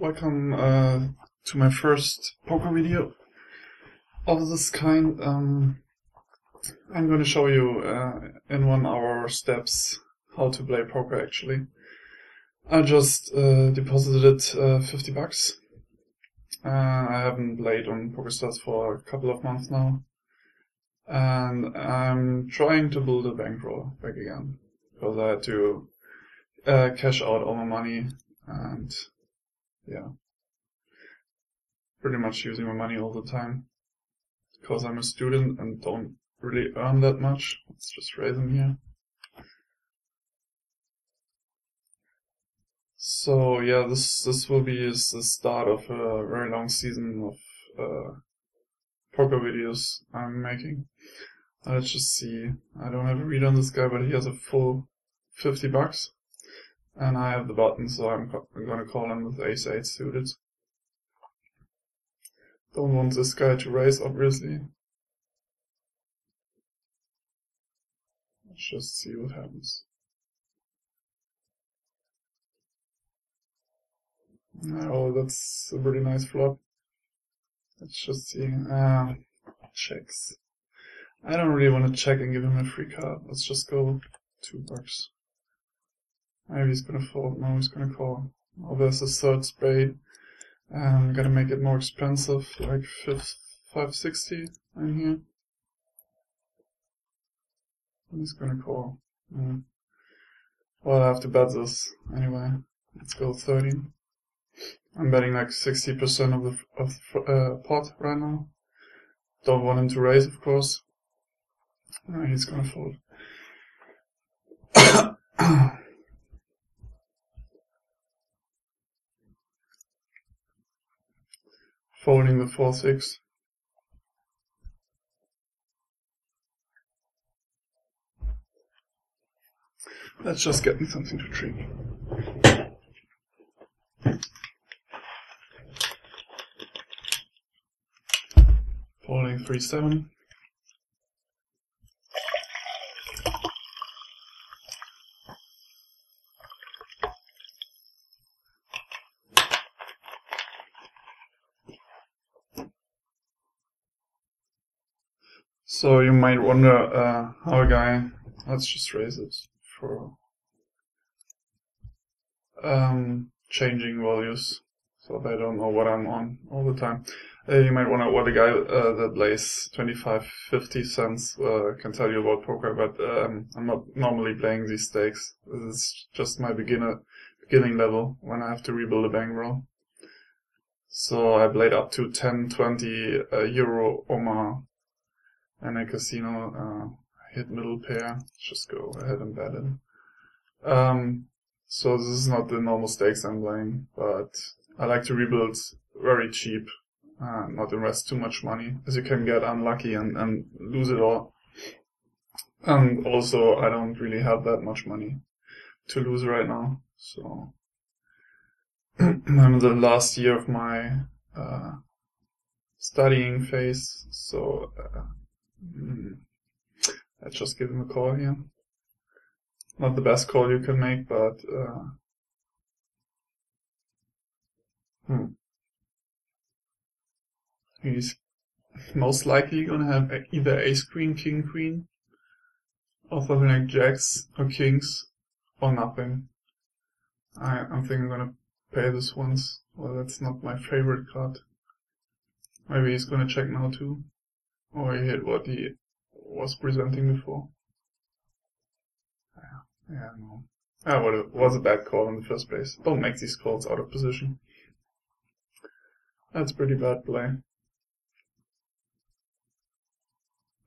Welcome to my first poker video of this kind. I'm going to show you in 1 hour steps how to play poker actually. I just deposited 50 bucks. I haven't played on PokerStars for a couple of months now. And I'm trying to build a bankroll back again. Because I had to cash out all my money and yeah, pretty much using my money all the time. Because I'm a student and don't really earn that much. Let's just raise them here. So yeah, this will be the start of a very long season of poker videos I'm making. Let's just see. I don't have a read on this guy, but he has a full 50 bucks. And I have the button, so I'm gonna call him with ace-8 suited. Don't want this guy to raise, obviously. Let's just see what happens. Oh, that's a pretty nice flop. Let's just see. Checks. I don't really want to check and give him a free card. Let's just go 2 bucks. Maybe he's gonna fold. No, he's gonna call. Oh, there's a third spade. I'm gonna make it more expensive, like 560 in here. And he's gonna call. Well, I have to bet this anyway. Let's go 30. I'm betting like 60% of the pot right now. Don't want him to raise, of course. He's gonna fold. Folding the 4-6. Let's just get me something to drink. Folding 3-7. So you might wonder how a guy, let's just raise it for changing values so they don't know what I'm on all the time. You might wonder what a guy that plays 25-50 cents can tell you about poker, but I'm not normally playing these stakes. This is just my beginning level when I have to rebuild a bankroll. So I played up to 10-20 euro Omar and a casino, hit middle pair. Just go ahead and bet it. So this is not the normal stakes I'm playing, but I like to rebuild very cheap, not invest too much money, as you can get unlucky and lose it all. And also, I don't really have that much money to lose right now, so I'm in the last year of my studying phase, so let's just give him a call here. Not the best call you can make, but he's most likely gonna have either ace queen, king queen, or something like jacks or kings, or nothing. I'm thinking I'm gonna pay this once. Well, that's not my favorite card. Maybe he's gonna check now too, or he hit what he was presenting before. Yeah, no. Well, it was a bad call in the first place. Don't make these calls out of position. That's pretty bad play.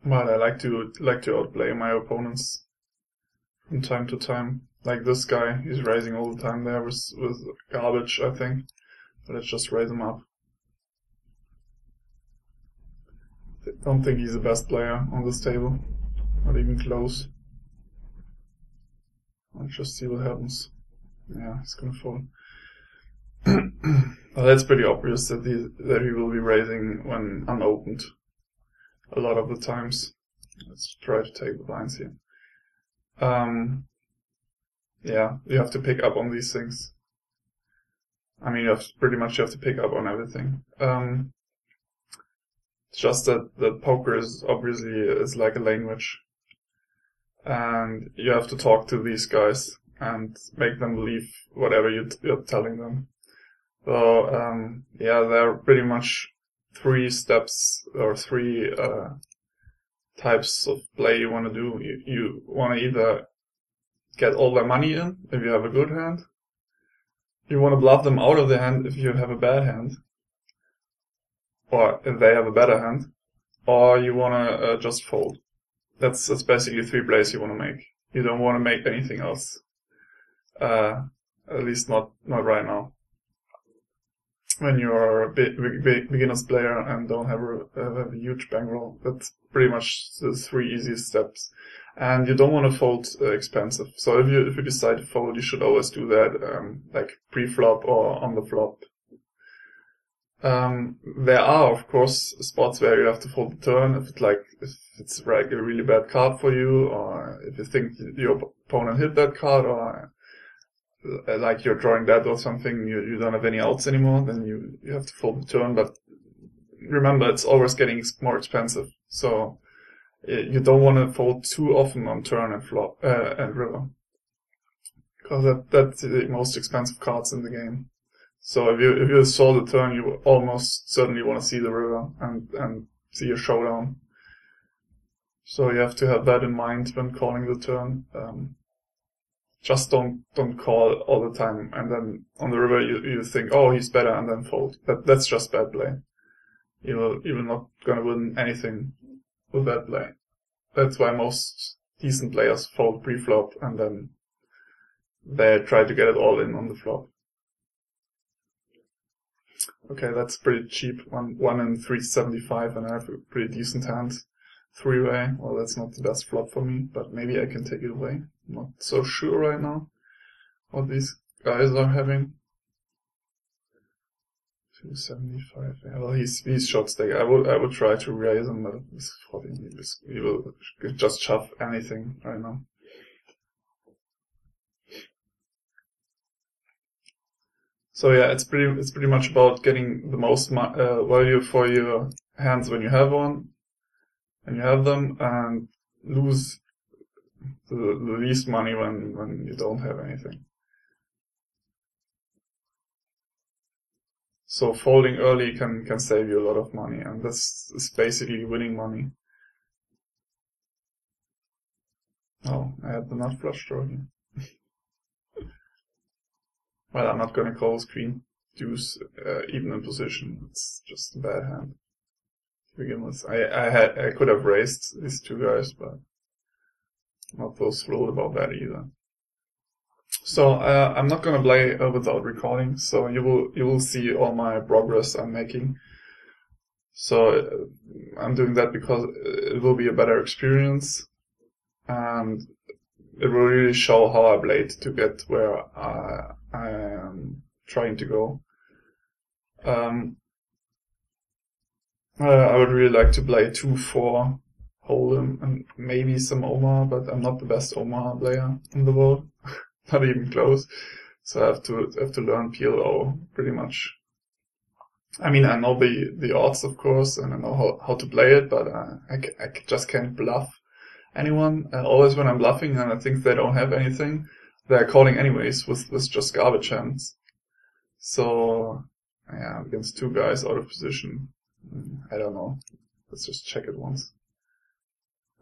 But I like to outplay my opponents from time to time. Like this guy, he's raising all the time there with garbage, I think. But let's just raise him up. Don't think he's the best player on this table. Not even close. Let's just see what happens. Yeah, he's gonna fold. Well, that's pretty obvious that he will be raising when unopened a lot of the times. Let's try to take the blinds here. Yeah, you have to pick up on these things. I mean, you have to pick up on everything. It's just that poker is obviously is like a language, and you have to talk to these guys and make them believe whatever you're telling them. So yeah, there are pretty much 3 steps or 3 types of play you want to do. You want to either get all their money in if you have a good hand. You want to bluff them out of the hand if you have a bad hand, or if they have a better hand, or you want to just fold. That's basically 3 plays you want to make. You don't want to make anything else. At least not right now. When you're a beginner's player and don't have a huge bankroll, that's pretty much the 3 easiest steps. And you don't want to fold expensive. So if you decide to fold, you should always do that like pre-flop or on the flop. There are, of course, spots where you have to fold the turn if it's like a really bad card for you, or if you think your opponent hit that card, or like you're drawing that or something, you don't have any outs anymore, then you have to fold the turn. But remember, it's always getting more expensive, so you don't want to fold too often on turn and flop and river, because that's the most expensive cards in the game. So if you saw the turn, you almost certainly want to see the river and see a showdown. So you have to have that in mind when calling the turn. Just don't call all the time, and then on the river you think, oh, he's better, and then fold. That's just bad play. You're not gonna win anything with that play. That's why most decent players fold pre-flop, and then they try to get it all in on the flop. Okay, that's pretty cheap. 1 in 375, and I have a pretty decent hand. 3-way. Well, that's not the best flop for me, but maybe I can take it away. I'm not so sure right now what these guys are having. 275. Yeah, well, he's short stake. I would try to raise him, but he's 14. He will just shove anything right now. So yeah, it's pretty much about getting the most value for your hands when you have one, and you have them, and lose the least money when you don't have anything. So folding early can save you a lot of money, and this is basically winning money. Oh, I had the nut flush draw here. Well, I'm not gonna call queen deuce even in position. It's just a bad hand to begin with. I could have raised these 2 guys, but I'm not so thrilled about that either. So I'm not gonna play without recording, so you will see all my progress I'm making. So I'm doing that because it will be a better experience, and it will really show how I played to get where I am trying to go. I would really like to play 2-4 Hold'em and maybe some Omaha, but I'm not the best Omaha player in the world. Not even close. So I have to learn PLO pretty much. I mean, I know the odds, of course, and I know how to play it, but I just can't bluff anyone. Always when I'm bluffing and I think they don't have anything, they're calling anyways with just garbage hands. So yeah, against 2 guys out of position, I don't know. Let's just check it once.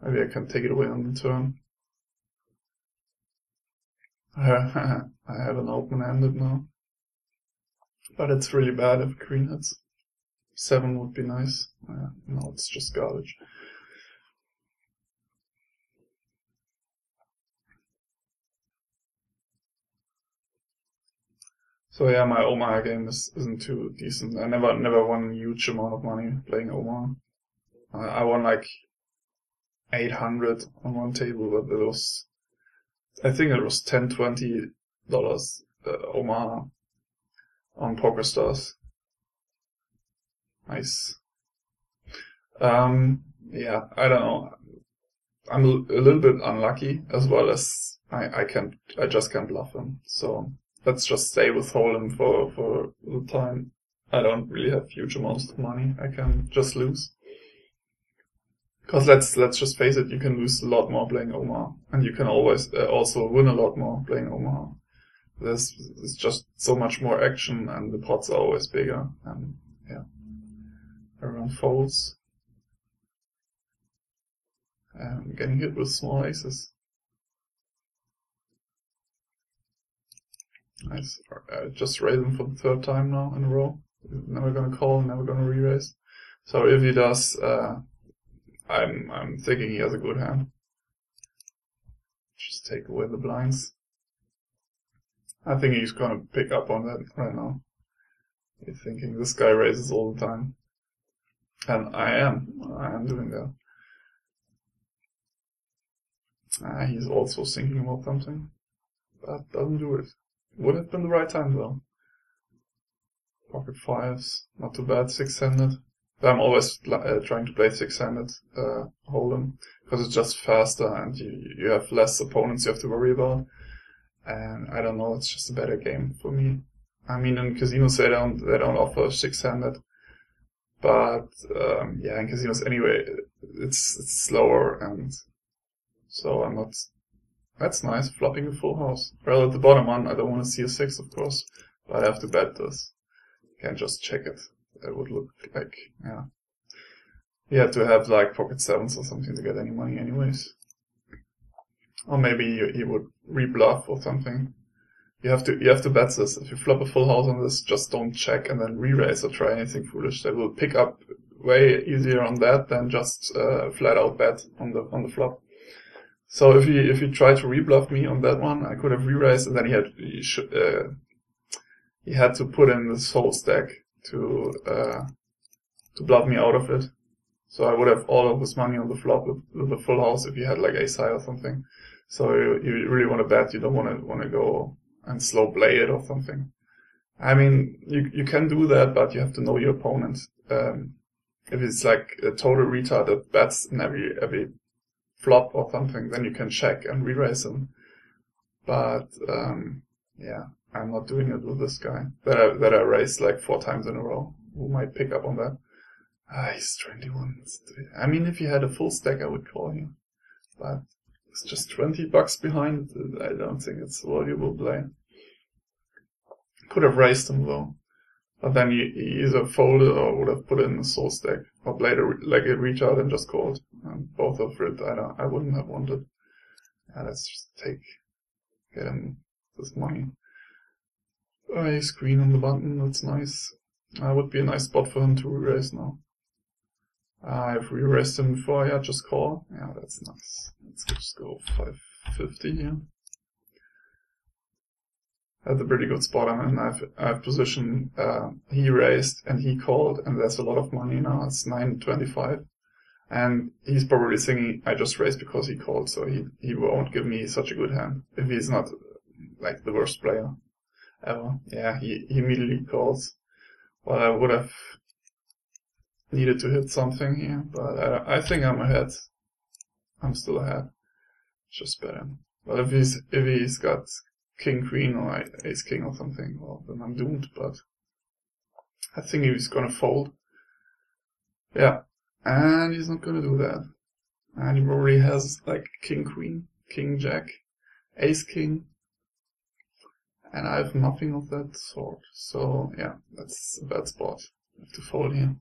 Maybe I can take it away on the turn. I have an open-handed now. But it's really bad if queen hits. 7 would be nice. No, it's just garbage. So yeah, my Omaha game isn't too decent. I never won a huge amount of money playing Omaha. I won like 800 on one table, but I think it was $10-20 Omaha on PokerStars. Nice. Yeah, I don't know. I'm a little bit unlucky, as well as I just can't bluff him. So let's just stay with Hold'em for the time. I don't really have huge amounts of money. I can just lose. Because let's just face it, you can lose a lot more playing Omaha, and you can always also win a lot more playing Omaha. There's just so much more action, and the pots are always bigger. And yeah, everyone folds. And getting hit with small aces. Nice. Just raise him for the third time now in a row. Never gonna call, never gonna re-raise. So if he does, I'm thinking he has a good hand. Just take away the blinds. I think he's gonna pick up on that right now. He's thinking this guy raises all the time. And I am doing that. He's also thinking about something. That doesn't do it. Would have been the right time though. Pocket fives, not too bad, six-handed. I'm always trying to play six-handed Hold'em, because it's just faster and you have less opponents you have to worry about. And I don't know, it's just a better game for me. I mean, in casinos they don't offer six-handed, but yeah, in casinos anyway, it's slower, and so I'm not. That's nice, flopping a full house. Well, at the bottom one, I don't want to see a six, of course, but I have to bet this. Can't just check it. That would look like, yeah. You have to have like pocket sevens or something to get any money anyways. Or maybe he would re-bluff or something. You have to bet this. If you flop a full house on this, just don't check and then re-raise or try anything foolish. They will pick up way easier on that than just flat out bet on the flop. So if he tried to re-bluff me on that one, I could have re-raised, and then he had to put in this whole stack to bluff me out of it. So I would have all of his money on the flop with a full house if he had like ace high or something. So you really want to bet. You don't want to go and slow play it or something. I mean, you can do that, but you have to know your opponent. If it's like a total retard that bets in every flop or something, then you can check and re-raise him. But yeah, I'm not doing it with this guy that I raised like 4 times in a row. Who might pick up on that? He's 21. I mean, if he had a full stack, I would call him. But it's just $20 behind. I don't think it's a valuable play. Could have raised him though. But then he either folded or would have put in a soul stack. Or played like a retard and just called. And both of it, I wouldn't have wanted. Yeah, let's just get him this money. Ace queen on the button, that's nice. Would be a nice spot for him to re-raise now. If we raised him before, yeah, just call. Yeah, that's nice. Let's just go 550 here. That's a pretty good spot. I mean, I've positioned, he raised and he called, and there's a lot of money now. It's 925. And he's probably thinking, I just raised because he called, so he won't give me such a good hand. If he's not, like, the worst player ever. Yeah, he immediately calls. Well, I would have needed to hit something here, but I think I'm ahead. I'm still ahead. Just bet him. But if he's got king queen or ace king or something, well, then I'm doomed. But I think he's gonna fold. Yeah, and he's not gonna do that. And he already has like king queen, king jack, ace king, and I have nothing of that sort. So yeah, that's a bad spot. I have to fold here.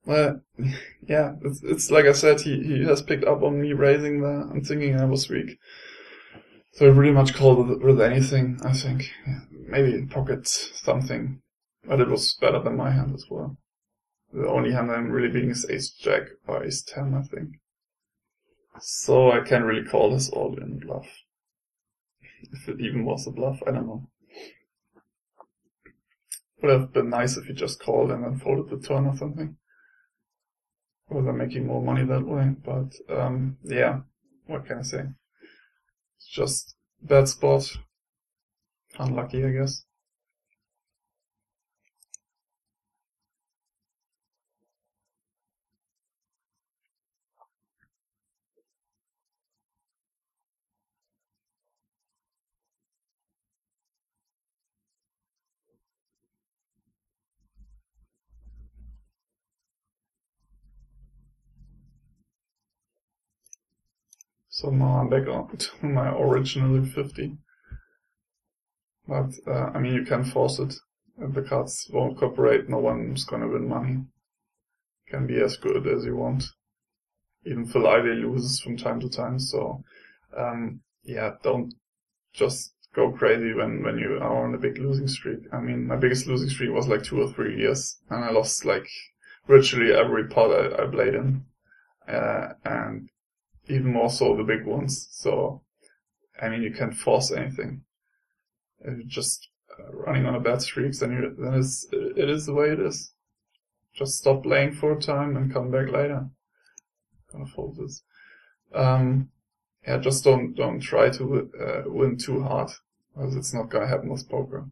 Well, yeah, it's like I said, he has picked up on me raising there. I'm thinking I was weak. So I pretty much called with anything, I think. Yeah, maybe pocket something. But it was better than my hand as well. The only hand I'm really beating is ace jack or ace 10, I think. So I can't really call this all in bluff. If it even was a bluff, I don't know. Would have been nice if he just called and then folded the turn or something. Or they're making more money that way, but yeah, what can I say? It's just bad spot. Unlucky, I guess. So now I'm back on to my original 50. But, I mean, you can force it. If the cards won't cooperate, no one's gonna win money. Can be as good as you want. Even Phil Ivey loses from time to time, so, yeah, don't just go crazy when you are on a big losing streak. I mean, my biggest losing streak was like 2 or 3 years, and I lost like virtually every pot I played in. And even more so the big ones. So, I mean, you can't force anything. If you're just running on a bad streak, then it is the way it is. Just stop playing for a time and come back later. Gonna fold this. Yeah, just don't try to win too hard, because it's not gonna happen with poker.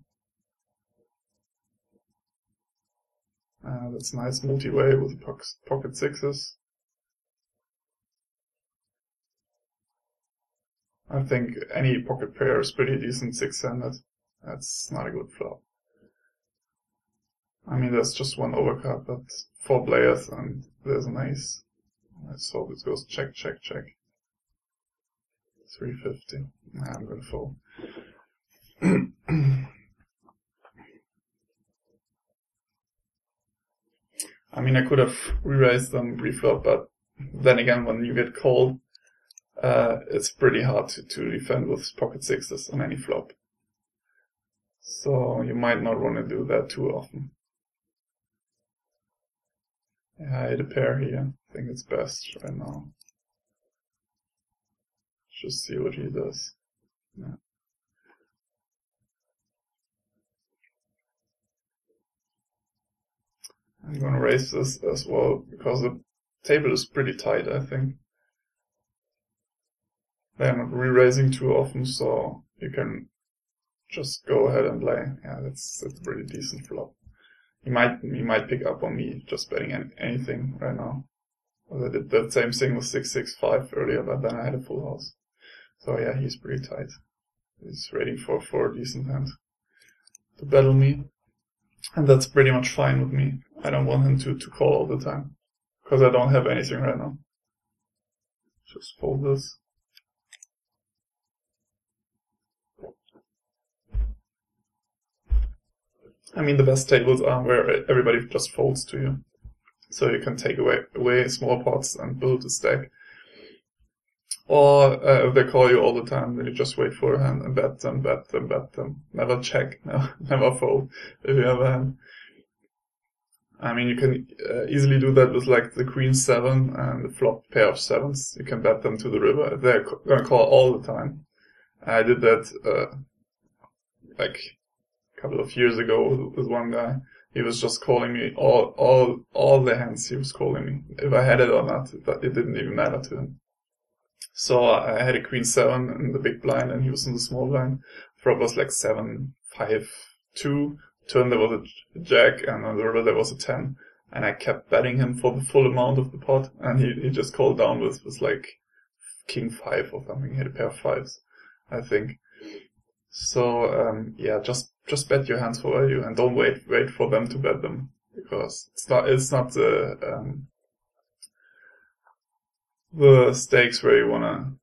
That's nice multi-way with pocket sixes. I think any pocket pair is pretty decent 6-handed. That's not a good flop. I mean, there's just one overcard, but 4 players and there's an ace. Let's hope it goes check, check, check. 350. Nah, I'm gonna fold. I mean, I could have re-raised them pre-flop, but then again, when you get called, it's pretty hard to defend with pocket sixes on any flop. So you might not want to do that too often. Yeah, I hit a pair here. I think it's best right now. Just see what he does. Yeah. I'm gonna raise this as well, because the table is pretty tight, I think. They're not re-raising too often, so you can just go ahead and play. Yeah, that's a pretty decent flop. He might pick up on me just betting anything right now. I did that same thing with 6-6-5 earlier, but then I had a full house. So yeah, he's pretty tight. He's waiting for a decent hand to battle me. And that's pretty much fine with me. I don't want him to call all the time, because I don't have anything right now. Just fold this. I mean, the best tables are where everybody just folds to you. So you can take away small pots and build a stack. Or if they call you all the time, then you just wait for a hand and bet them. Never check, never fold if you have a hand. I mean, you can easily do that with like the queen 7 and the flop pair of 7s. You can bet them to the river if they're gonna call all the time. I did that like a couple of years ago with one guy. He was just calling me all the hands he was calling me. If I had it or not, it didn't even matter to him. So I had a queen 7 in the big blind and he was in the small blind. Flop was like 7-5-2. Turn there was a jack and on the river there was a 10. And I kept betting him for the full amount of the pot. And he just called down with like king 5 or something. He had a pair of 5s, I think. So, yeah, just bet your hands for value and don't wait for them to bet them. Because it's not the stakes where you wanna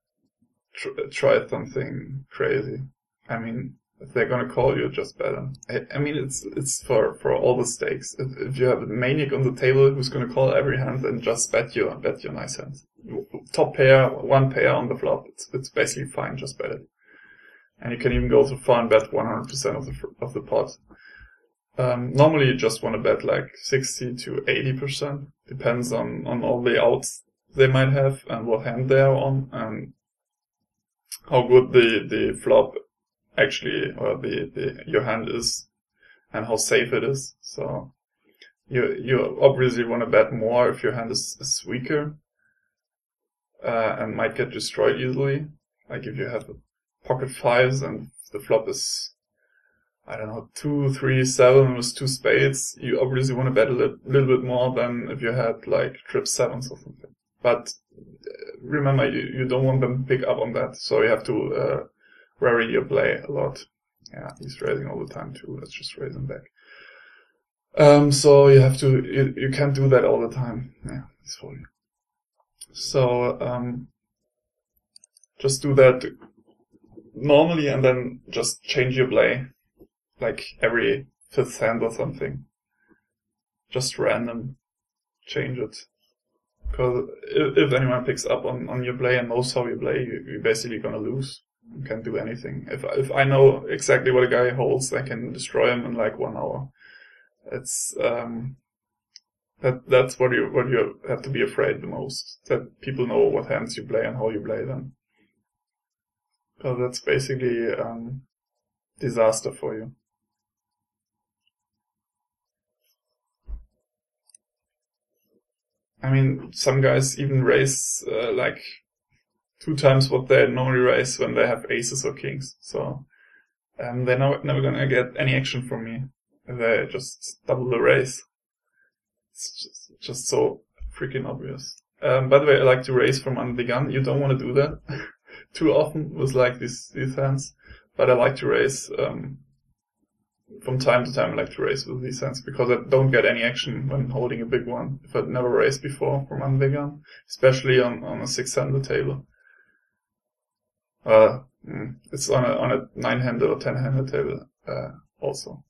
try something crazy. I mean, if they're gonna call you, just bet them. I mean, it's for all the stakes. If you have a maniac on the table who's gonna call every hand, then just bet your nice hands. Top pair, one pair on the flop. It's basically fine. Just bet it. And you can even go so far and bet 100% of the pot. Normally you just want to bet like 60 to 80%. Depends on all the outs they might have and what hand they are on and how good the flop actually, or your hand is and how safe it is. So you obviously want to bet more if your hand is weaker, and might get destroyed easily. Like if you have pocket 5s and the flop is, I don't know, 2, 3, 7 with 2 spades, you obviously want to bet a little bit more than if you had like trip 7s or something. But remember, you don't want them to pick up on that, so you have to vary your play a lot. Yeah, he's raising all the time too. Let's just raise him back. So you have to, you can't do that all the time. Yeah, he's folding. So, Just do that normally and then just change your play. Like every 5th hand or something. Just random. Change it. Because if anyone picks up on your play and knows how you play, you're basically gonna lose. You can't do anything. If I know exactly what a guy holds, I can destroy him in like 1 hour. It's that's what you have to be afraid the most. That people know what hands you play and how you play them. Because that's basically disaster for you. I mean, some guys even raise like 2 times what they normally raise when they have aces or kings. So they're never gonna get any action from me. They just double the raise. It's just so freaking obvious. By the way, I like to raise from under the gun. You don't want to do that too often with like these hands. But I like to raise from time to time. I like to raise with these hands because I don't get any action when holding a big one. If I'd never raised before from under the gun, especially on a 6-handed table. It's on a 9-handed or 10-handed table also.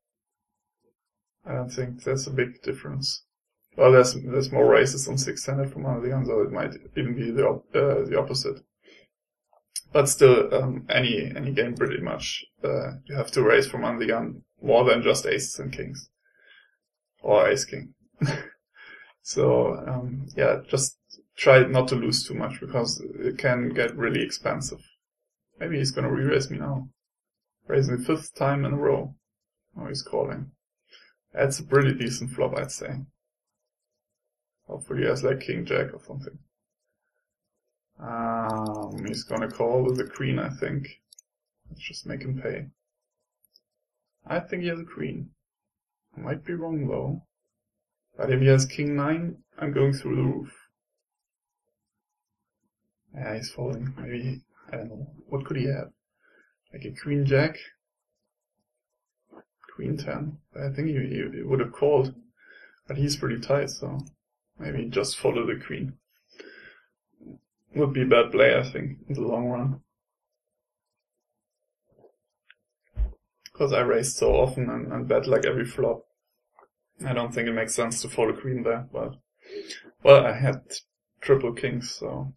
I don't think there's a big difference. Well, there's more races on 6-handed from under the gun, so it might even be the opposite. But still, any game pretty much, you have to raise from under the gun more than just aces and kings. Or ace king. So, yeah, just try not to lose too much because it can get really expensive. Maybe he's gonna re-raise me now. Raising the 5th time in a row. Oh, he's calling. That's a pretty decent flop, I'd say. Hopefully he has like king jack or something. He's gonna call with the queen, I think. Let's just make him pay. I think he has a queen. I might be wrong though. But if he has king 9, I'm going through the roof. Yeah, he's folding. Maybe, I don't know. What could he have? Like a queen jack? Queen 10. I think he would have called. But he's pretty tight, so maybe just follow the queen. Would be a bad play, I think, in the long run. Because I raised so often and bet like every flop. I don't think it makes sense to follow queen there, but well, I had triple kings, so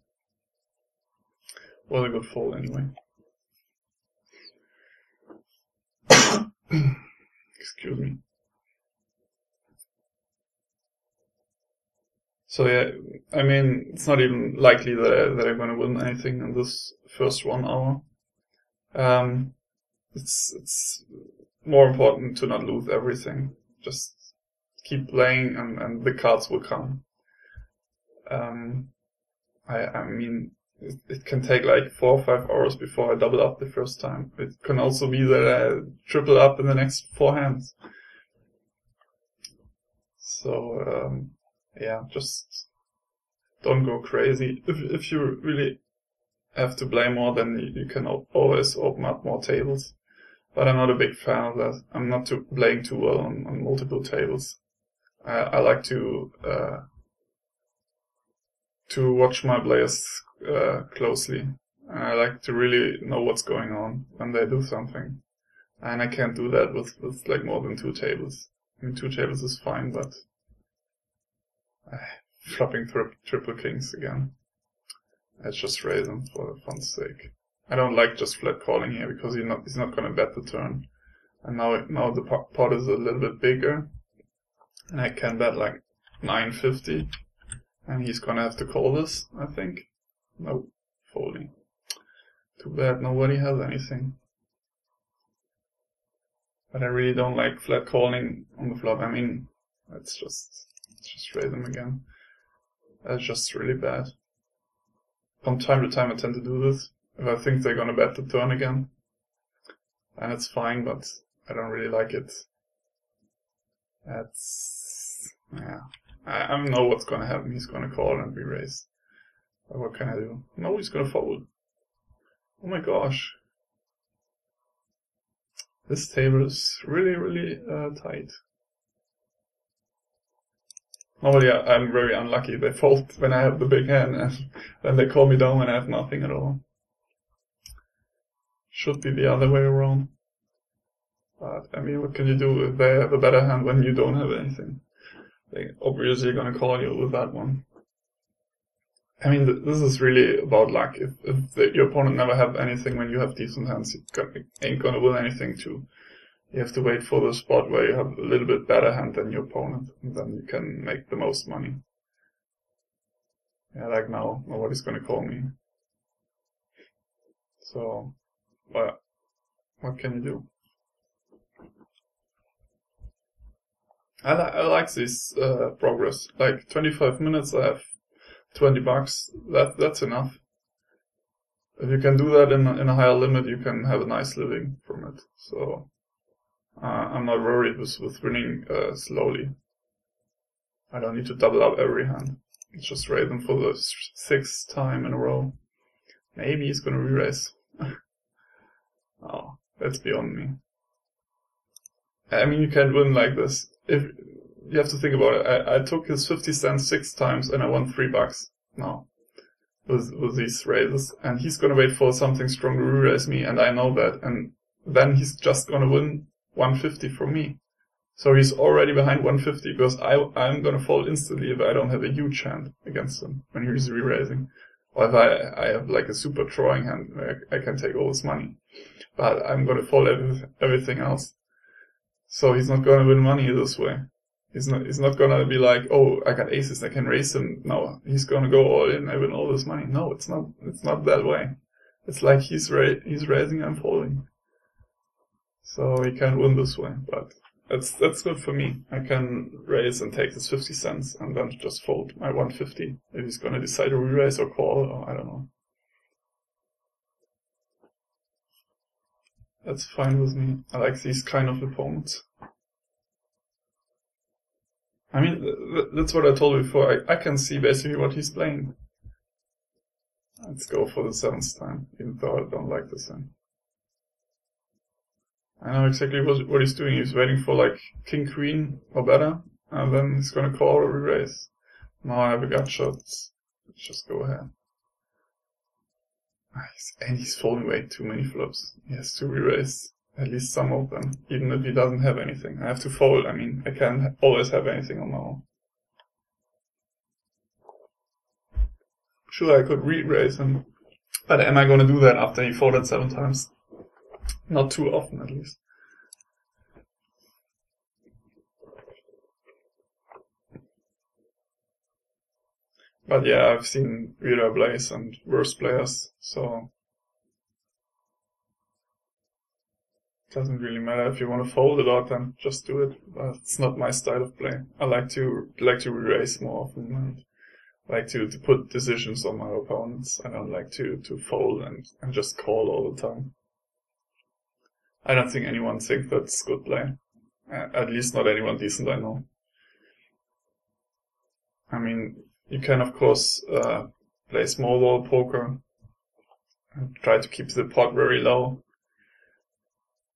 was a good fold anyway. Excuse me. So yeah, I mean, it's not even likely that I'm gonna win anything in this first 1 hour. It's more important to not lose everything. Just keep playing and the cards will come. I mean, it can take like 4 or 5 hours before I double up the first time. It can also be that I triple up in the next 4 hands. So, yeah, just don't go crazy. If you really have to play more, then you can always open up more tables. But I'm not a big fan of that. I'm not playing too well on multiple tables. I like to watch my players closely. I like to really know what's going on when they do something. And I can't do that with like more than 2 tables. I mean, 2 tables is fine, but flopping triple kings again. Let's just raise him for the fun's sake. I don't like just flat calling here because he's not gonna bet the turn. And now the pot is a little bit bigger. And I can bet like 950. And he's gonna have to call this, I think. No, folding. Too bad nobody has anything. But I really don't like flat calling on the flop. I mean, let's just raise him again. That's just really bad. From time to time I tend to do this. If I think they're gonna bet the turn again. And it's fine, but I don't really like it. Yeah. I know what's gonna happen. He's gonna call and be raised. But what can I do? No, he's gonna fold. Oh my gosh. This table is really, really tight. Normally I'm very unlucky. They fold when I have the big hand and then they call me down when I have nothing at all. Should be the other way around. But, I mean, what can you do if they have a better hand when you don't have anything? They obviously gonna call you with that one. I mean, this is really about luck. If your opponent never have anything when you have decent hands, you ain't gonna win anything too. You have to wait for the spot where you have a little bit better hand than your opponent, and then you can make the most money. Yeah, like now, nobody's gonna call me. So, well, what can you do? I like this progress. Like 25 minutes, I have $20. That's enough. If you can do that in a higher limit, you can have a nice living from it. So I'm not worried with winning slowly. I don't need to double up every hand. Just raise them for the 6th time in a row. Maybe he's gonna re-raise. Oh, that's beyond me. I mean, you can't win like this. If you have to think about it. I took his 50 cents 6 times and I won $3 now with these raises, and he's gonna wait for something strong to re-raise me, and I know that, and then he's just gonna win 150 from me. So he's already behind 150 because I'm gonna fold instantly if I don't have a huge hand against him when he's re-raising. Or if I have like a super drawing hand where I can take all his money. But I'm gonna fold everything else. So he's not gonna win money this way. He's not gonna be like, oh, I got aces, I can raise him. No, he's gonna go all in, I win all this money. No, it's not that way. It's like he's raising, I'm folding. So he can't win this way, but that's good for me. I can raise and take his 50 cents and then just fold my 150 if he's gonna decide to re-raise or call, or I don't know. That's fine with me. I like these kind of opponents. I mean, that's what I told you before. I can see basically what he's playing. Let's go for the 7th time, even though I don't like this hand. I know exactly what he's doing. He's waiting for like king, queen or better, and then he's gonna call or re-raise. Now I have a gut shot. Let's just go ahead. And he's folding way too many flops. He has to re-raise at least some of them, even if he doesn't have anything. I have to fold. I mean, I can't always have anything on my own. Sure, I could re-raise him, but am I gonna do that after he folded 7 times? Not too often, at least. But yeah, I've seen weirder plays and worse players, so it doesn't really matter if you want to fold a lot, then just do it. But it's not my style of play. I like to re-raise more often and like to put decisions on my opponents. I don't like to fold and just call all the time. I don't think anyone thinks that's good play. At least not anyone decent I know. I mean, you can of course play small ball poker and try to keep the pot very low,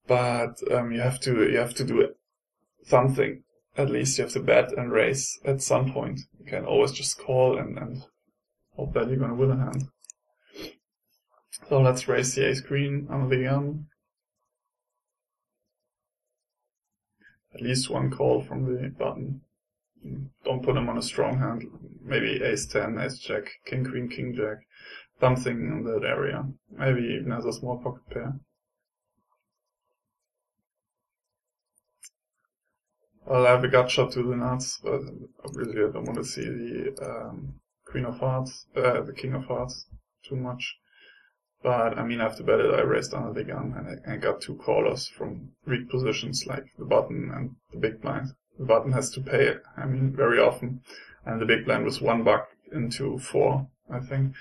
but you have to do something. At least you have to bet and raise at some point. You can always just call and hope that you're gonna win a hand. So let's raise the ace queen under the gun. At least one call from the button. Don't put him on a strong hand. Maybe ace 10, ace jack, king queen, king jack. Something in that area. Maybe even as a small pocket pair. Well, I have a gut shot to the nuts, but obviously I don't want to see the queen of hearts, the king of hearts too much. But I mean, after bet it, I raised under the gun and I got 2 callers from weak positions like the button and the big blind. The button has to pay, I mean, very often, and the big blind was $1 into 4, I think,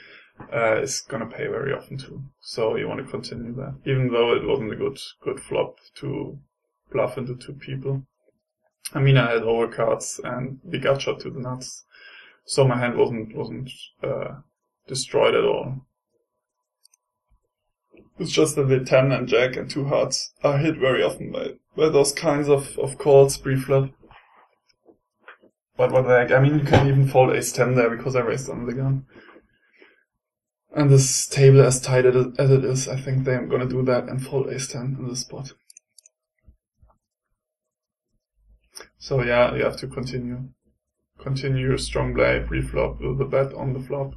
is gonna pay very often too. So you want to continue that, even though it wasn't a good flop to bluff into 2 people. I mean, I had overcards and the gut shot to the nuts, so my hand wasn't destroyed at all. It's just that the 10 and jack and 2 hearts are hit very often by those kinds of calls pre-flop. But what the heck, I mean, you can even fold ace 10 there because I raised under the gun. And this table, as tight as it is, I think they're gonna do that and fold ace-10 in this spot. So yeah, you have to continue your strong play pre-flop with the bet on the flop.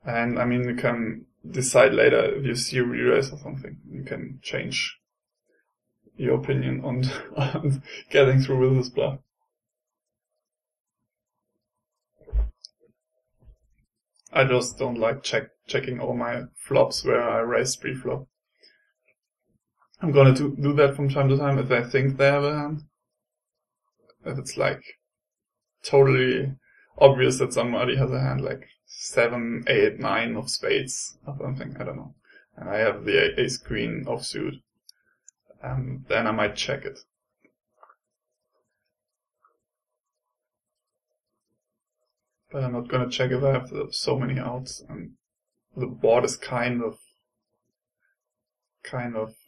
And I mean, you can decide later if you see a re-raise or something. You can change your opinion on getting through with this bluff. I just don't like checking all my flops where I raise pre-flop. I'm gonna do that from time to time if I think they have a hand. If it's like totally obvious that somebody has a hand like 7, 8, 9 of spades or something, I don't know. And I have the ace queen offsuit. Then I might check it. But I'm not gonna check if I have so many outs and the board is kind of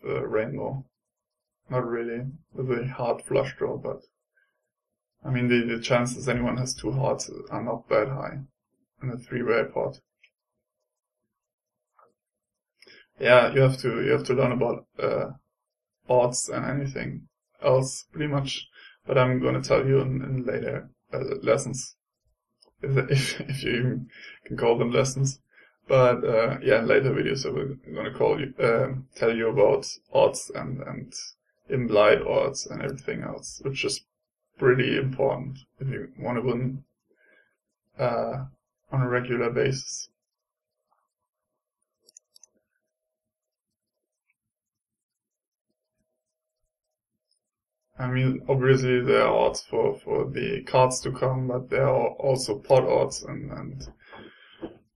rainbow. Not really a very hard flush draw, but I mean the chances anyone has two hearts are not that high in a three-way pot. Yeah, you have to learn about odds and anything else pretty much, but I'm gonna tell you in later lessons, if you even can call them lessons. But yeah, in later videos I'm gonna tell you about odds and implied odds and everything else, which is pretty important if you want to win on a regular basis. I mean, obviously there are odds for the cards to come, but there are also pot odds and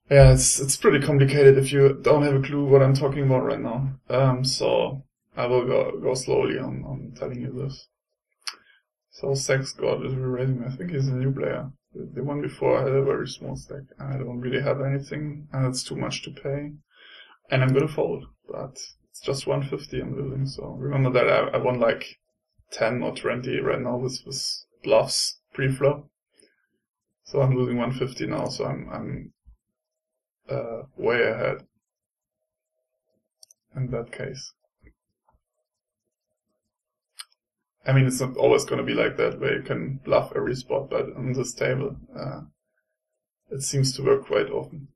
yeah, it's pretty complicated if you don't have a clue what I'm talking about right now. So I will go slowly on telling you this. So Sex God is re-raising. I think he's a new player. The one before had a very small stack. I don't really have anything, and it's too much to pay. And I'm gonna fold, but it's just 150 I'm losing. So remember that I won like 10 or 20 right now with bluffs pre-flop. So I'm losing 150 now, so I'm way ahead in that case. I mean, it's not always going to be like that where you can bluff every spot, but on this table, it seems to work quite often.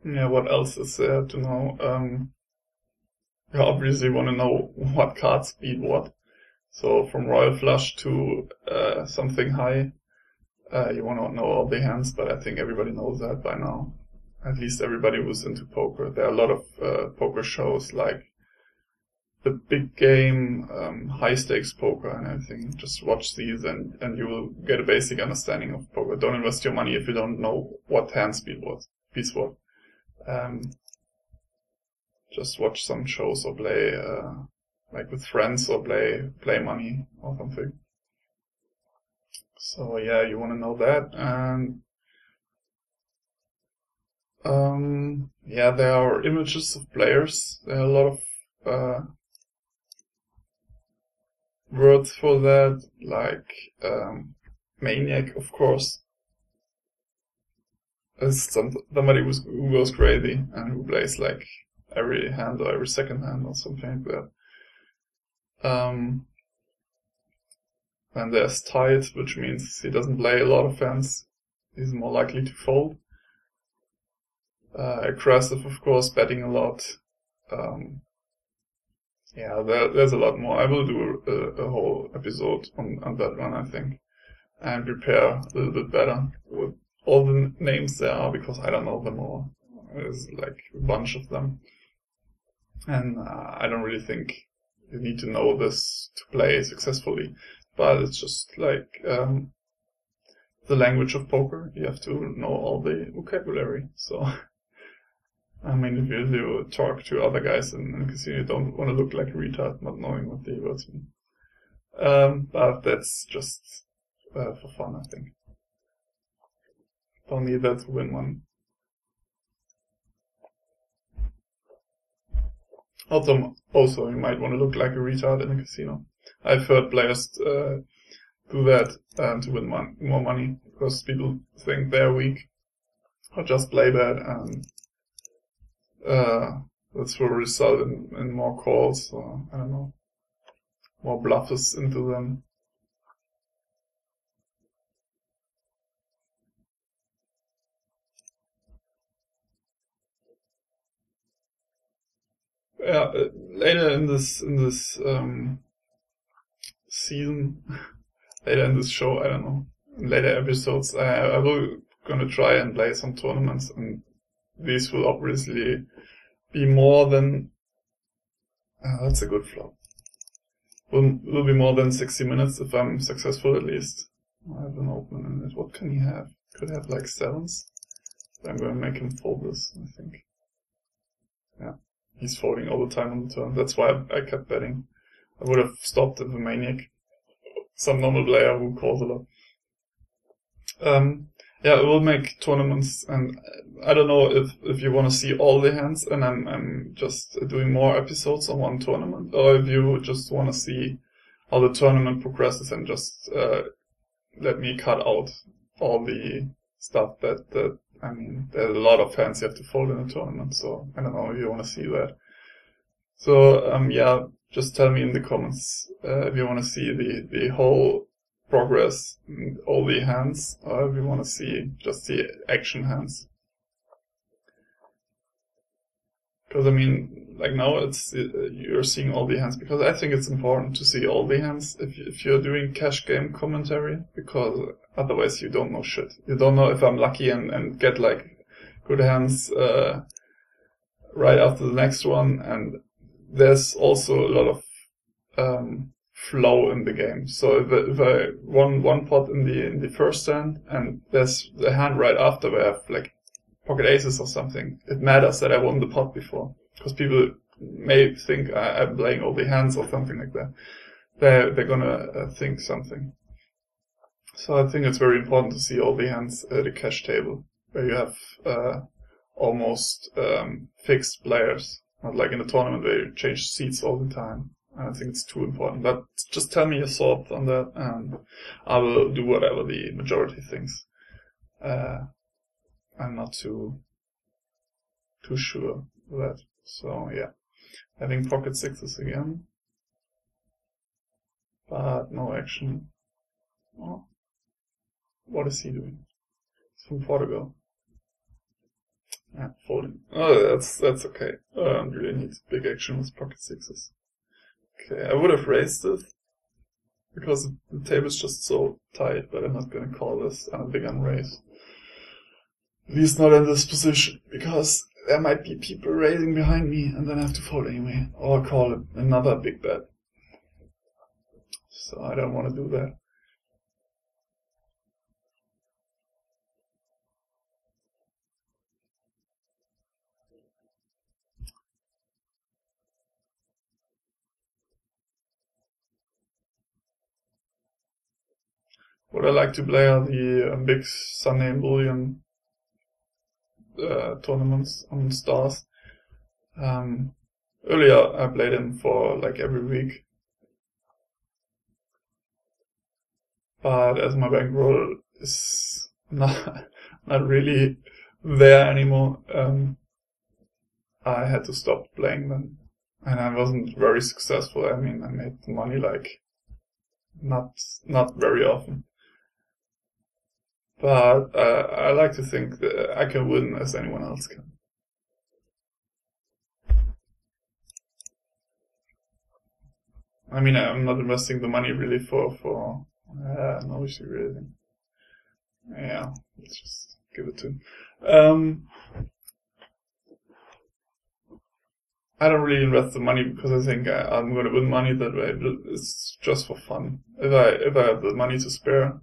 Yeah, what else is there to know? You obviously want to know what cards beat what. So from royal flush to something high, you want to know all the hands, but I think everybody knows that by now. At least everybody who's into poker. There are a lot of poker shows like the Big Game, high stakes poker and everything. Just watch these and you will get a basic understanding of poker. Don't invest your money if you don't know what hands beats what. Just watch some shows or play like with friends or play money or something. So yeah, you want to know that. And yeah, there are images of players. There are a lot of words for that, like maniac, of course. Is somebody who goes crazy and who plays like every hand or every second hand or something like that. And there's tight, which means he doesn't play a lot of hands. He's more likely to fold. Aggressive, of course, betting a lot. Yeah, there's a lot more. I will do a whole episode on that one, I think, and prepare a little bit better with all the names there are, because I don't know them all. There's like a bunch of them. And I don't really think you need to know this to play successfully, but it's just like the language of poker. You have to know all the vocabulary. So, I mean, if you talk to other guys in a casino, you don't want to look like a retard not knowing what the words mean. But that's just for fun, I think. Don't need that to win one. Also, you might want to look like a retard in a casino. I've heard players do that to win more money, because people think they're weak or just play bad, and this will result in more calls, or I don't know, more bluffers into them. Yeah, later in this season, later in this show, I don't know, in later episodes, I will gonna try and play some tournaments, and these will obviously be more than, that's a good flop. Will be more than 60 minutes if I'm successful, at least. I have an open in it. What can he have? Could have like sevens. I'm gonna make him fold this, I think. Yeah. He's folding all the time on the turn. That's why I kept betting. I would have stopped at the maniac. Some normal player who calls a lot. Yeah, it will make tournaments, and I don't know if you want to see all the hands and I'm just doing more episodes on one tournament, or if you just want to see how the tournament progresses and just let me cut out all the stuff that I mean, there's a lot of hands you have to fold in a tournament, so I don't know if you want to see that. So, yeah, just tell me in the comments if you want to see the whole progress, all the hands, or if you want to see just the action hands. Because I mean, like now you're seeing all the hands, because I think it's important to see all the hands if you're doing cash game commentary, because otherwise you don't know shit. You don't know if I'm lucky and get like good hands right after the next one, and there's also a lot of flow in the game. So if I won one pot in the first hand, and there's the hand right after where I have like pocket aces or something, it matters that I won the pot before, because people may think I'm playing all the hands or something like that. They're gonna think something. So I think it's very important to see all the hands at the cash table, where you have almost fixed players, not like in a tournament where you change seats all the time. I think it's too important. But just tell me your thoughts on that, and I will do whatever the majority thinks. I'm not too sure of that. So yeah, having pocket sixes again, but no action. Oh, what is he doing? It's from Portugal. Yeah, folding. Oh, that's okay. I don't really need big action with pocket sixes. Okay, I would have raised it, because the table is just so tight, but I'm not gonna call this a big unraise. At least not in this position, because there might be people raising behind me, and then I have to fold anyway, or call it another big bet. So I don't want to do that. What I like to play are the big Sunday and Bullion tournaments on Stars. Earlier I played them for like every week, but as my bankroll is not really there anymore, I had to stop playing them, and I wasn't very successful. I mean, I made money like not very often. But I like to think that I can win as anyone else can. I mean, I'm not investing the money really for no issue really. Yeah, let's just give it to him. I don't really invest the money because I think I'm going to win money that way. It's just for fun. If I have the money to spare,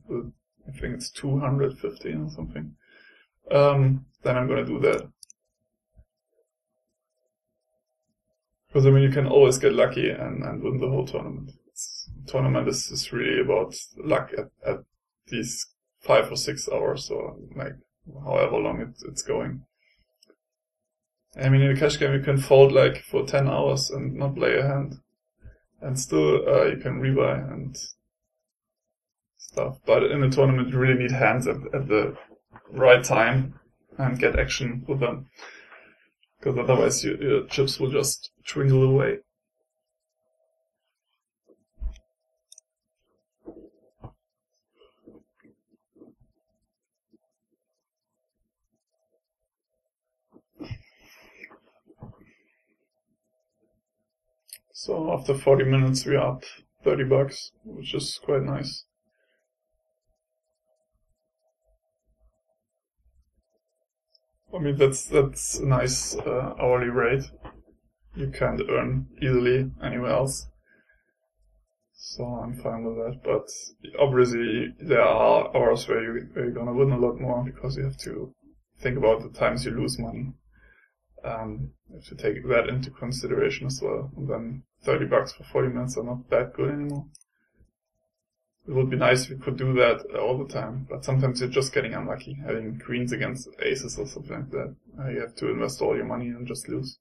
I think it's 250 or something, then I'm going to do that. Because, I mean, you can always get lucky and win the whole tournament. Tournament is really about luck at these 5 or 6 hours, or like however long it's going. I mean, in a cash game you can fold like for 10 hours and not play a hand. And still, you can rebuy and stuff. But in a tournament, you really need hands at the right time and get action with them. Because otherwise your chips will just dwindle away. So after 40 minutes we're up $30, which is quite nice. I mean, that's a nice hourly rate. You can't earn easily anywhere else. So I'm fine with that. But obviously there are hours where you're gonna win a lot more because you have to think about the times you lose money. You have to take that into consideration as well. And then $30 for 40 minutes are not that good anymore. It would be nice if we could do that all the time, but sometimes you're just getting unlucky, having queens against aces or something like that. You have to invest all your money and just lose.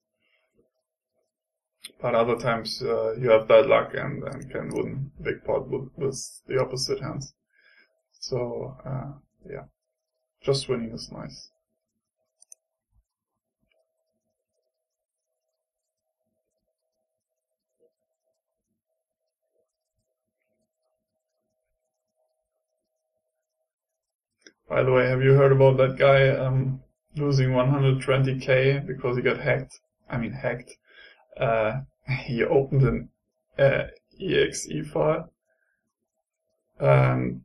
But other times you have bad luck and can win a big pot with the opposite hands. So yeah, just winning is nice. By the way, have you heard about that guy losing 120k because he got hacked? I mean hacked. He opened an exe file, and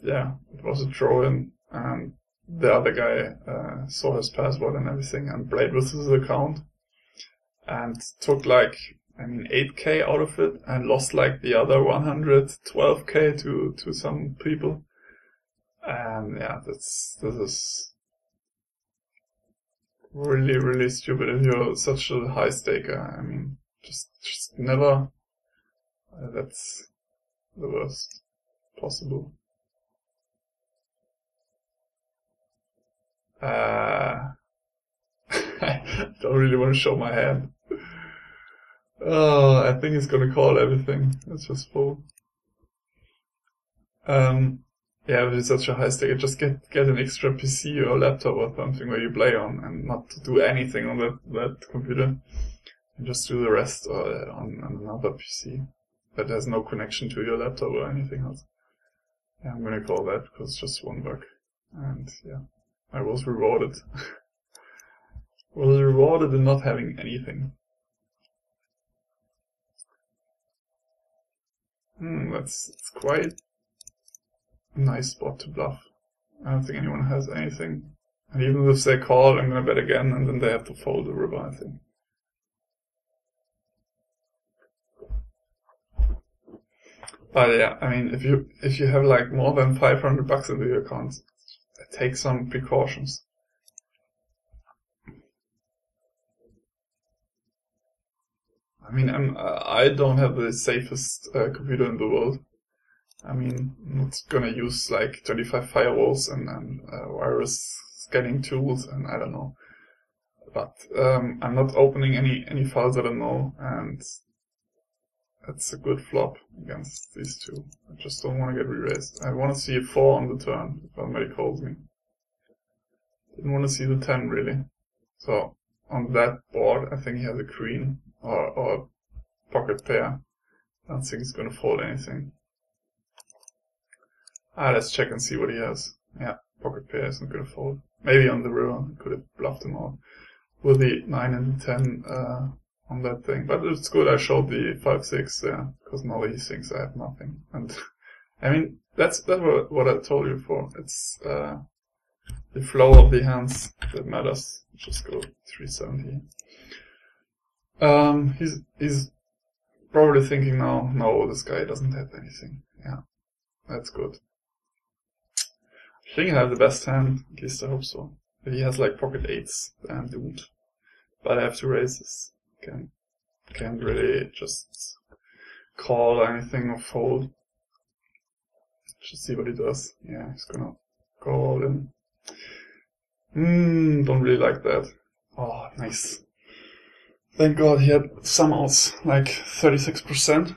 yeah, it was a troll-in, and the other guy saw his password and everything and played with his account and took like 8k out of it and lost like the other 112k to some people. And yeah, this is really, really stupid if you're such a high staker. I mean, just never. That's the worst possible. I don't really want to show my hand. Oh, I think he's gonna call everything. Let's just fold. Yeah, if it's such a high stake, just get an extra PC or laptop or something where you play on and not to do anything on that computer. And just do the rest on another PC that has no connection to your laptop or anything else. Yeah, I'm gonna call that because it's just $1. And yeah, I was rewarded. Was rewarded in not having anything. That's quite a nice spot to bluff. I don't think anyone has anything. And even if they call, I'm gonna bet again, and then they have to fold the river, I think. But yeah, I mean, if you have like more than $500 into your account, take some precautions. I mean, I don't have the safest computer in the world. I mean, I'm not gonna use like 25 firewalls and virus scanning tools and I don't know. But I'm not opening any files I don't know, and that's a good flop against these two. I just don't want to get re-raised. I want to see a 4 on the turn if somebody calls me. Didn't want to see the 10 really. So on that board, I think he has a queen or pocket pair. I don't think he's gonna fold anything. Let's check and see what he has. Yeah, pocket pair isn't gonna fold. Maybe on the river, could have bluffed him out with the 9 and the 10 on that thing. But it's good I showed the 5-6 there, because now he thinks I have nothing. And I mean, that's what I told you before. It's the flow of the hands that matters. Just go 370. He's probably thinking now, no, this guy doesn't have anything. Yeah, that's good. I think I have the best hand, at least I hope so. If he has like pocket 8s, then doomed. But I have 2 raises. Can't really just call or anything or fold. Just see what he does. Yeah, he's gonna go all in. Don't really like that. Oh, nice. Thank God he had some outs, like 36%.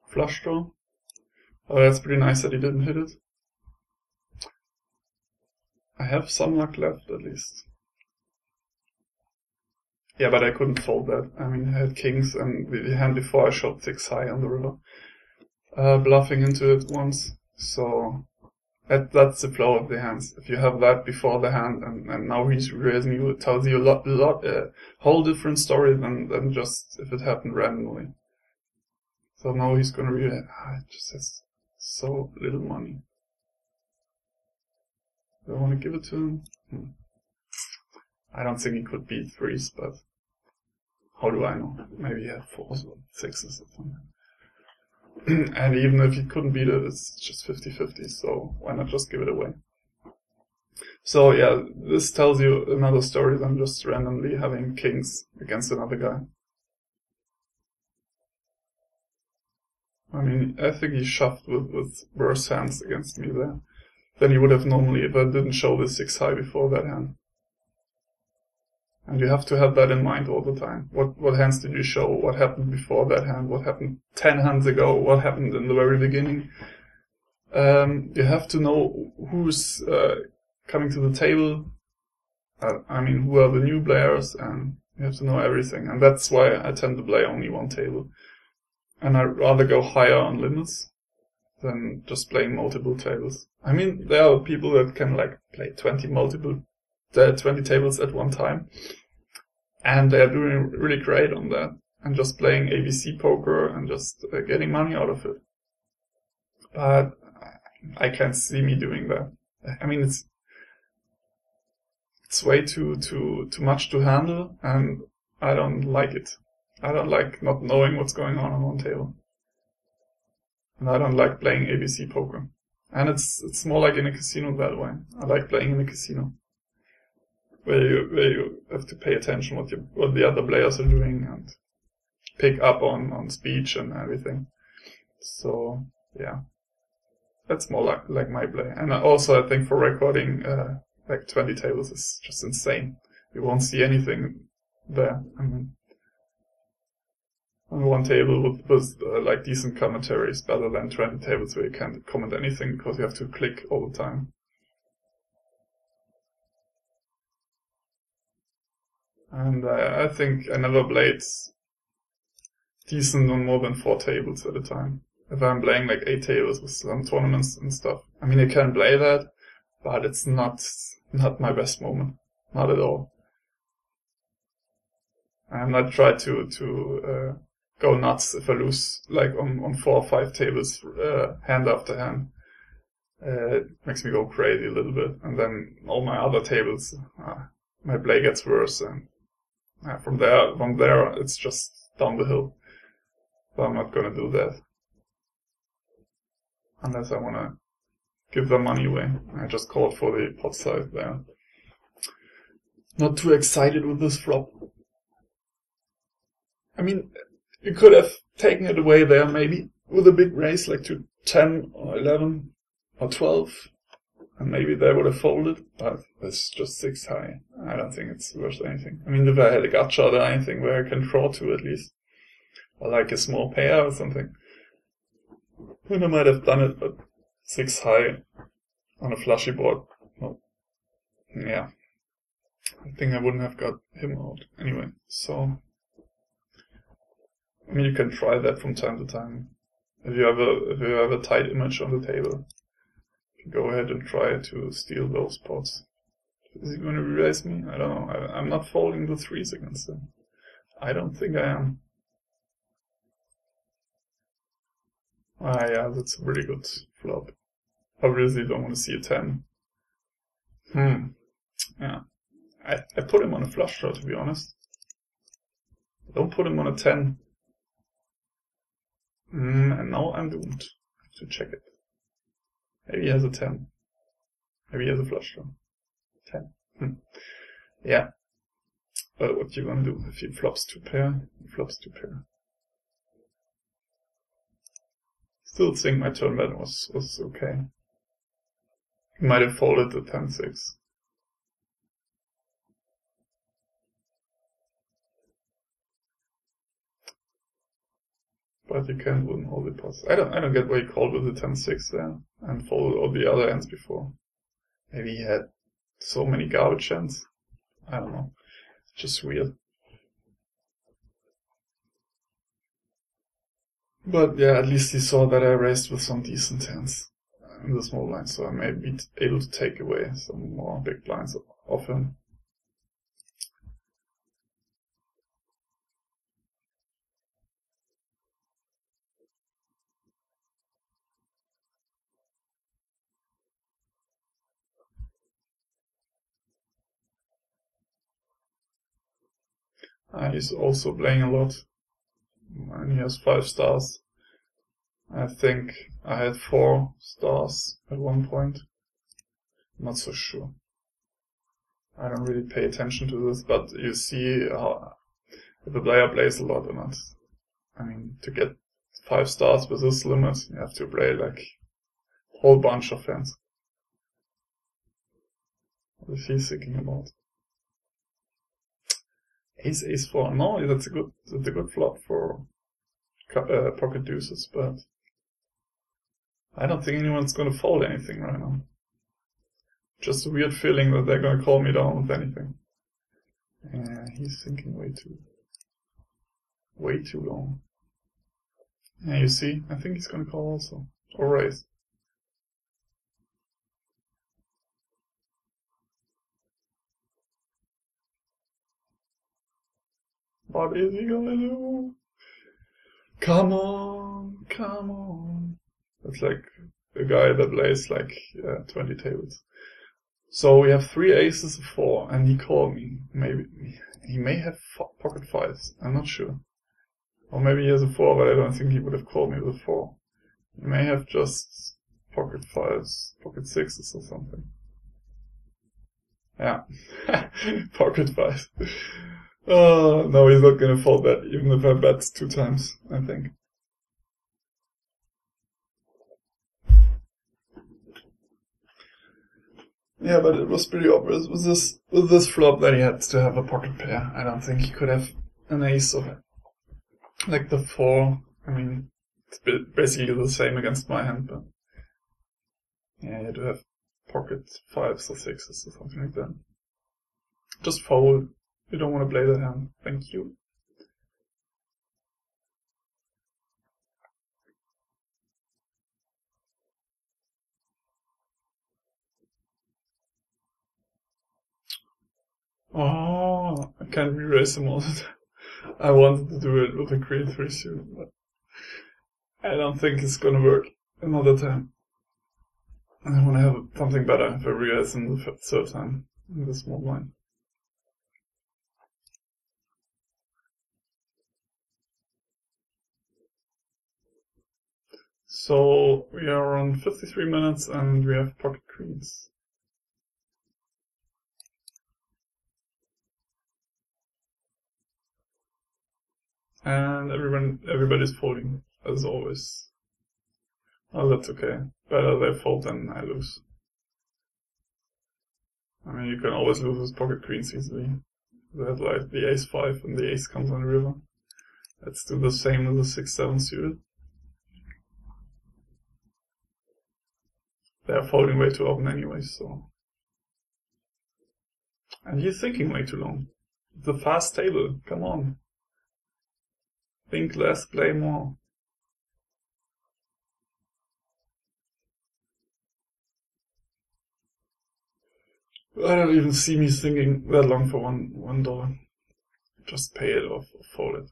flush draw. Oh, that's pretty nice that he didn't hit it. I have some luck left, at least. Yeah, but I couldn't fold that. I mean, I had kings, and the hand before I shot 6 high on the river. Bluffing into it once, so that's the flow of the hands. If you have that before the hand, and now he's raising you, it tells you a whole different story than just if it happened randomly. So now he's gonna really, it just has so little money. Do I want to give it to him? I don't think he could beat 3s, but how do I know? Maybe he had 4s or 6s or something. And even if he couldn't beat it, it's just 50-50, so why not just give it away? So yeah, this tells you another story than just randomly having kings against another guy. I mean, I think he shoved with worse hands against me there than he would have normally if I didn't show the 6 high before that hand. And you have to have that in mind all the time. What hands did you show? What happened before that hand? What happened 10 hands ago? What happened in the very beginning? You have to know who's coming to the table. I mean, who are the new players, and you have to know everything. And that's why I tend to play only one table. And I'd rather go higher on limits than just playing multiple tables. I mean, there are people that can like play 20 tables at one time. And they're doing really great on that. And just playing ABC poker and just getting money out of it. But I can't see me doing that. I mean, it's way too much to handle, and I don't like it. I don't like not knowing what's going on one table. And I don't like playing ABC poker. And it's more like in a casino that way. I like playing in a casino. Where you have to pay attention what the other players are doing and pick up on speech and everything. So yeah, that's more like my play. And also I think for recording like 20 tables is just insane. You won't see anything there. I mean, on one table with like decent commentary is better than 20 tables where you can't comment anything because you have to click all the time. And I think I never played decent on more than 4 tables at a time. If I'm playing like 8 tables with some tournaments and stuff. I mean, I can play that, but it's not my best moment. Not at all. And I try to go nuts if I lose like on 4 or 5 tables, hand after hand. It makes me go crazy a little bit. And then all my other tables, my play gets worse, and from there, it's just down the hill. So I'm not gonna do that. Unless I wanna give the money away. I just called for the pot size there. Not too excited with this flop. I mean, you could have taken it away there maybe with a big raise like to 10 or 11 or 12. And maybe they would have folded, but it's just 6 high. I don't think it's worth anything. I mean, if I had a gut shot or anything where I can draw to at least, or like a small pair or something, then I might have done it, but 6 high on a flushy board, no. Yeah. I think I wouldn't have got him out anyway, so. I mean, you can try that from time to time. If you have a tight image on the table, go ahead and try to steal those pots. Is he going to re-raise me? I don't know. I'm not folding the 3s against him. I don't think I am. Yeah, that's a really good flop. Obviously don't want to see a 10. Yeah. I put him on a flush draw, to be honest. Don't put him on a 10. And now I'm doomed. I have to check it. Maybe he has a 10. Maybe he has a flush draw. 10. Yeah. But what you gonna do if he flops 2 pair? He flops 2 pair. Still think my turn bet was okay. He might have folded the 10-6. But you can't win all the pots. I don't get why he called with the 10-6 there and folded all the other hands before. Maybe he had so many garbage hands. I don't know. Just weird. But yeah, at least he saw that I raised with some decent hands in the small blind, so I may be able to take away some more big blinds off him. He's also playing a lot, and he has 5 stars. I think I had 4 stars at one point. Not so sure. I don't really pay attention to this, but you see how if a player plays a lot or not. I mean, to get 5 stars with this limit, you have to play like a whole bunch of hands. What is he thinking about? Ace, ace 4. No, that's a good flop for pocket deuces, but I don't think anyone's gonna fold anything right now. Just a weird feeling that they're gonna call me down with anything. He's thinking way too long. Yeah, you see, I think he's gonna call also. Or raise. What is he gonna do? Come on, come on. That's like a guy that plays like 20 tables. So we have 3 aces, a 4, and he called me. Maybe he may have pocket 5s. I'm not sure. Or maybe he has a 4, but I don't think he would have called me with a 4. He may have just pocket 5s, pocket 6s or something. Yeah, pocket 5s. No, he's not gonna fold that, even if I bet 2 times, I think. Yeah, but it was pretty obvious with this flop that he had to have a pocket pair. I don't think he could have an ace of it. Like the 4, I mean, it's basically the same against my hand, but yeah, you had to have pocket 5s or 6s or something like that. Just fold. You don't want to play that hand. Thank you. Oh, I can't re-raise him all the time. I wanted to do it with a Queen 3 suit, but I don't think it's gonna work another time. I want to have something better if I re-raise him the 3rd time in the small blind. So we are on 53 minutes and we have pocket queens. And everybody's folding, as always. Oh, that's okay. Better they fold than I lose. I mean, you can always lose with pocket queens easily. They had like the ace 5 and the ace comes on the river. Let's do the same with the 6-7 suited. They're folding way too often anyway, so. And he's thinking way too long. It's a fast table, come on. Think less, play more. I don't even see me thinking that long for $1. Just pay it off or fold it.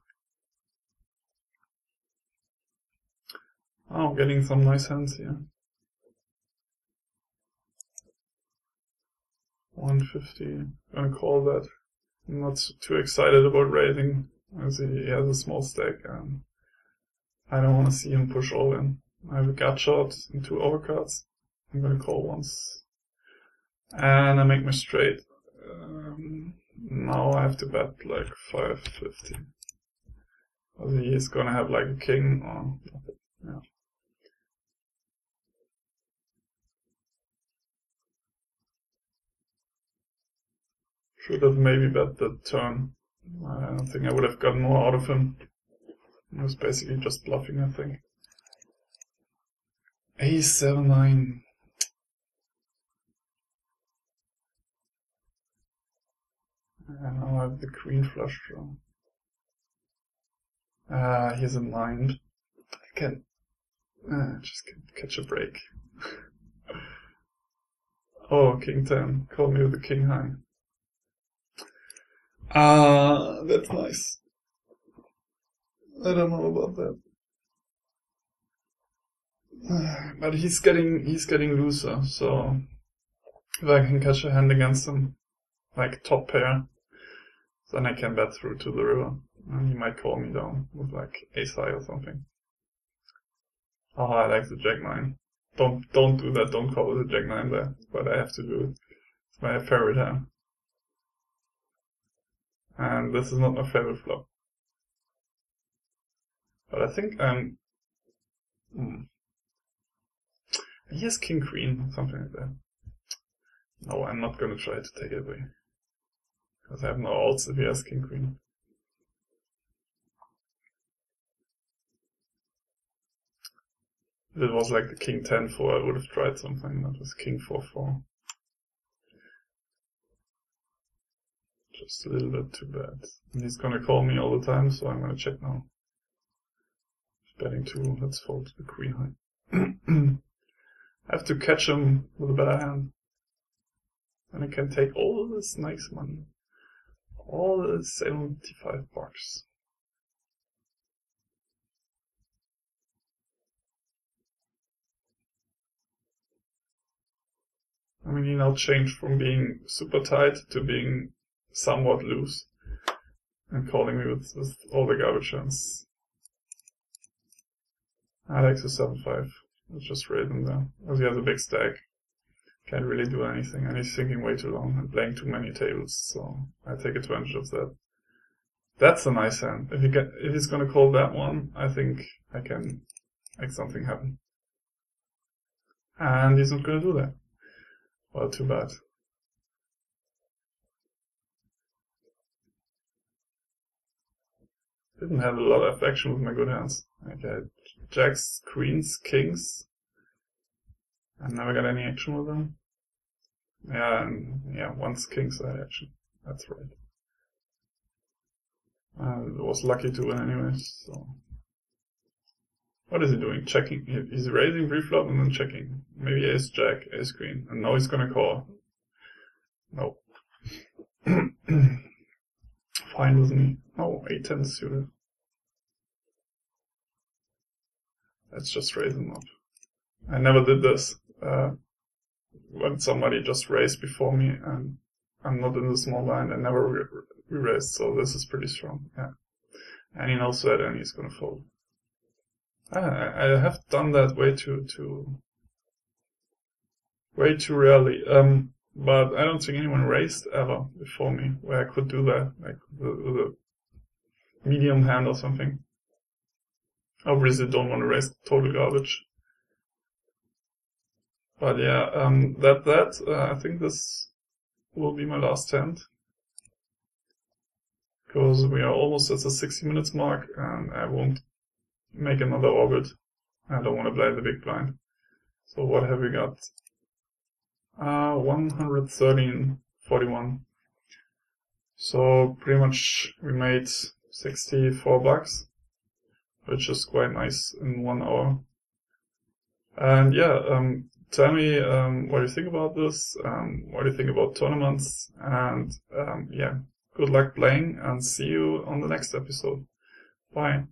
Oh, I'm getting some nice hands here. 150. Gonna call that. I'm not too excited about raising, as he has a small stack, and I don't want to see him push all in. I have a gut shot and 2 overcards. I'm gonna call once. And I make my straight. Now I have to bet like 550. He is gonna have like a king or yeah. Should have maybe bet the turn. I don't think I would have gotten more out of him. He was basically just bluffing, I think. Ace 7-9. And now I have the queen flush draw. He's in mind. I can just can't catch a break. Oh, king 10. Call me with the king high. That's nice. I don't know about that. But he's getting looser, so if I can catch a hand against him, like top pair, then I can bet through to the river. And he might call me down with like ace high or something. Oh, I like the jack 9. Don't do that, don't call it a jack 9 there, but I have to do it. It's my favorite hand. And this is not my favorite flop. But I think I'm... He has king queen, something like that. No, I'm not gonna try to take it away. Because I have no odds if he has king queen. If it was like the king 10-4, I would have tried something. That was king 4-4. Just a little bit too bad. And he's gonna call me all the time, so I'm gonna check now. He's betting 2, let's fold the queen high. I have to catch him with a better hand. And I can take all this nice money. All the 75 bucks. I mean, he now changed from being super tight to being somewhat loose. And calling me with all the garbage hands. I like the 7-5. Let's just raise him there. Because he has a big stack. Can't really do anything, and he's thinking way too long and playing too many tables, so I take advantage of that. That's a nice hand. If he's gonna call that one, I think I can make something happen. And he's not gonna do that. Well, too bad. Didn't have a lot of action with my good hands. Okay, jacks, queens, kings. I never got any action with them. Yeah, and yeah, once king side action. That's right. I was lucky to win anyways, so. What is he doing? Checking. He's raising pre-flop and then checking. Maybe ace jack, ace queen. And now he's gonna call. Nope. Fine with me. Oh, 8-10 suited. Let's just raise him up. I never did this. When somebody just raised before me and I'm not in the small blind, I never re-raised, so this is pretty strong. Yeah. And he knows that and he's gonna fold. I have done that way too rarely. But I don't think anyone raised ever before me where I could do that, like with a medium hand or something. Obviously don't want to raise total garbage. But yeah, I think this will be my last hand. Because we are almost at the 60 minutes mark and I won't make another orbit. I don't want to play the big blind. So what have we got? 113.41. So pretty much we made 64 bucks, which is quite nice in 1 hour. And yeah, tell me what you think about this, what do you think about tournaments, and yeah, good luck playing and see you on the next episode. Bye.